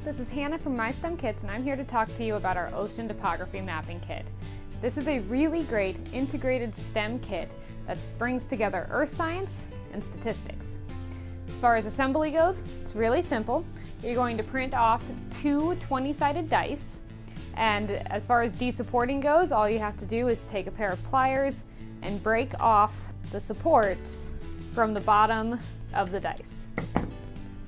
this is Hannah from My STEM Kits, and I'm here to talk to you about our Ocean Topography Mapping Kit. This is a really great integrated STEM kit that brings together earth science and statistics. As far as assembly goes, it's really simple. You're going to print off two 20-sided dice, and as far as de-supporting goes, all you have to do is take a pair of pliers and break off the supports from the bottom of the dice.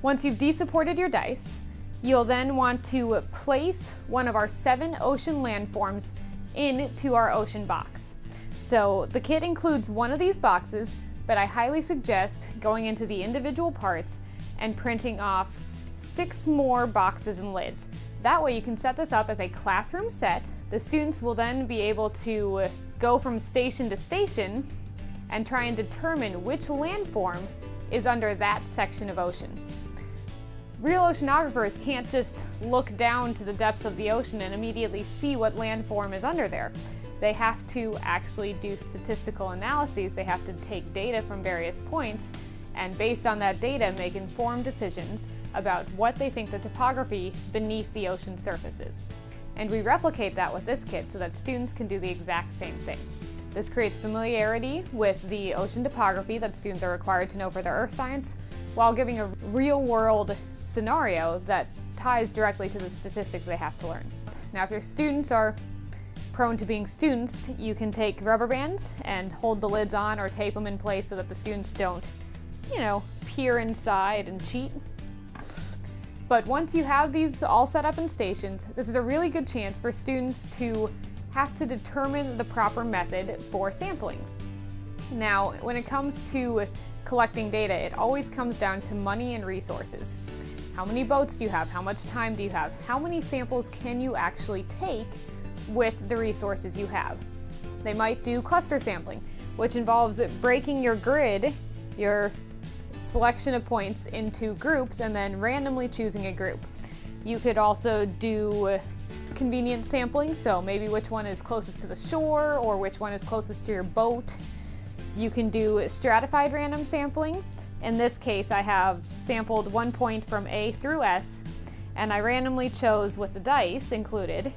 Once you've de-supported your dice, you'll then want to place one of our 7 ocean landforms into our ocean box. So the kit includes one of these boxes, but I highly suggest going into the individual parts and printing off 6 more boxes and lids. That way you can set this up as a classroom set. The students will then be able to go from station to station and try and determine which landform is under that section of ocean. Real oceanographers can't just look down to the depths of the ocean and immediately see what landform is under there. They have to actually do statistical analyses. They have to take data from various points, and based on that data, make informed decisions about what they think the topography beneath the ocean surface is. And we replicate that with this kit so that students can do the exact same thing. This creates familiarity with the ocean topography that students are required to know for their earth science, while giving a real-world scenario that ties directly to the statistics they have to learn. Now, if your students are prone to being students, you can take rubber bands and hold the lids on or tape them in place so that the students don't, peer inside and cheat. But once you have these all set up in stations, this is a really good chance for students to have to determine the proper method for sampling. Now, when it comes to collecting data, it always comes down to money and resources. How many boats do you have? How much time do you have? How many samples can you actually take with the resources you have? They might do cluster sampling, which involves breaking your grid, your selection of points, into groups and then randomly choosing a group. You could also do convenient sampling, so maybe which one is closest to the shore or which one is closest to your boat. You can do stratified random sampling. In this case, I have sampled one point from A through S, and I randomly chose with the dice included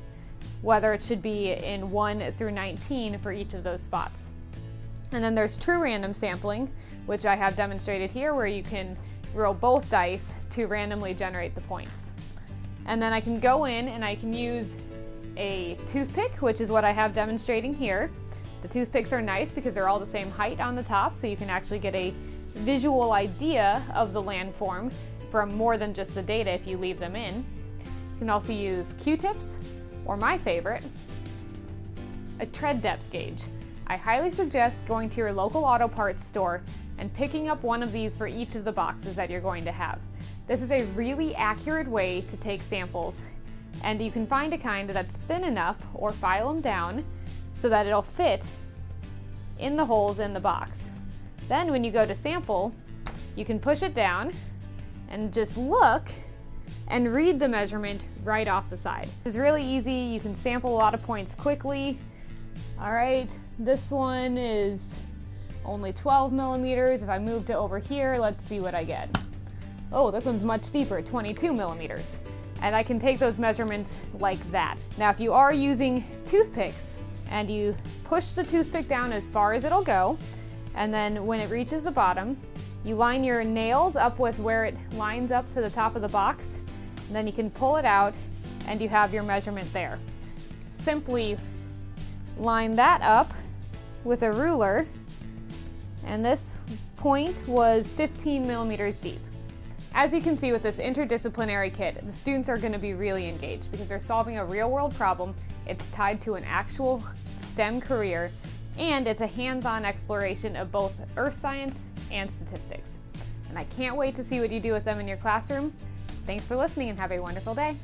whether it should be in 1 through 19 for each of those spots. And then there's true random sampling, which I have demonstrated here, where you can roll both dice to randomly generate the points. And then I can go in and I can use a toothpick, which is what I have demonstrating here. The toothpicks are nice because they're all the same height on the top, so you can actually get a visual idea of the landform from more than just the data if you leave them in. You can also use Q-tips, or my favorite, a tread depth gauge. I highly suggest going to your local auto parts store and picking up one of these for each of the boxes that you're going to have. This is a really accurate way to take samples, and you can find a kind that's thin enough or file them down so that it'll fit in the holes in the box. Then when you go to sample, you can push it down and just look and read the measurement right off the side. It's really easy. You can sample a lot of points quickly. All right, this one is only 12 millimeters. If I move to over here, let's see what I get. Oh, this one's much deeper, 22 millimeters. And I can take those measurements like that. Now, if you are using toothpicks and you push the toothpick down as far as it'll go, and then when it reaches the bottom, you line your nails up with where it lines up to the top of the box, and then you can pull it out and you have your measurement there. Simply line that up with a ruler, and this point was 15 millimeters deep. As you can see with this interdisciplinary kit, the students are going to be really engaged because they're solving a real-world problem. It's tied to an actual STEM career, and it's a hands-on exploration of both earth science and statistics. And I can't wait to see what you do with them in your classroom. Thanks for listening and have a wonderful day.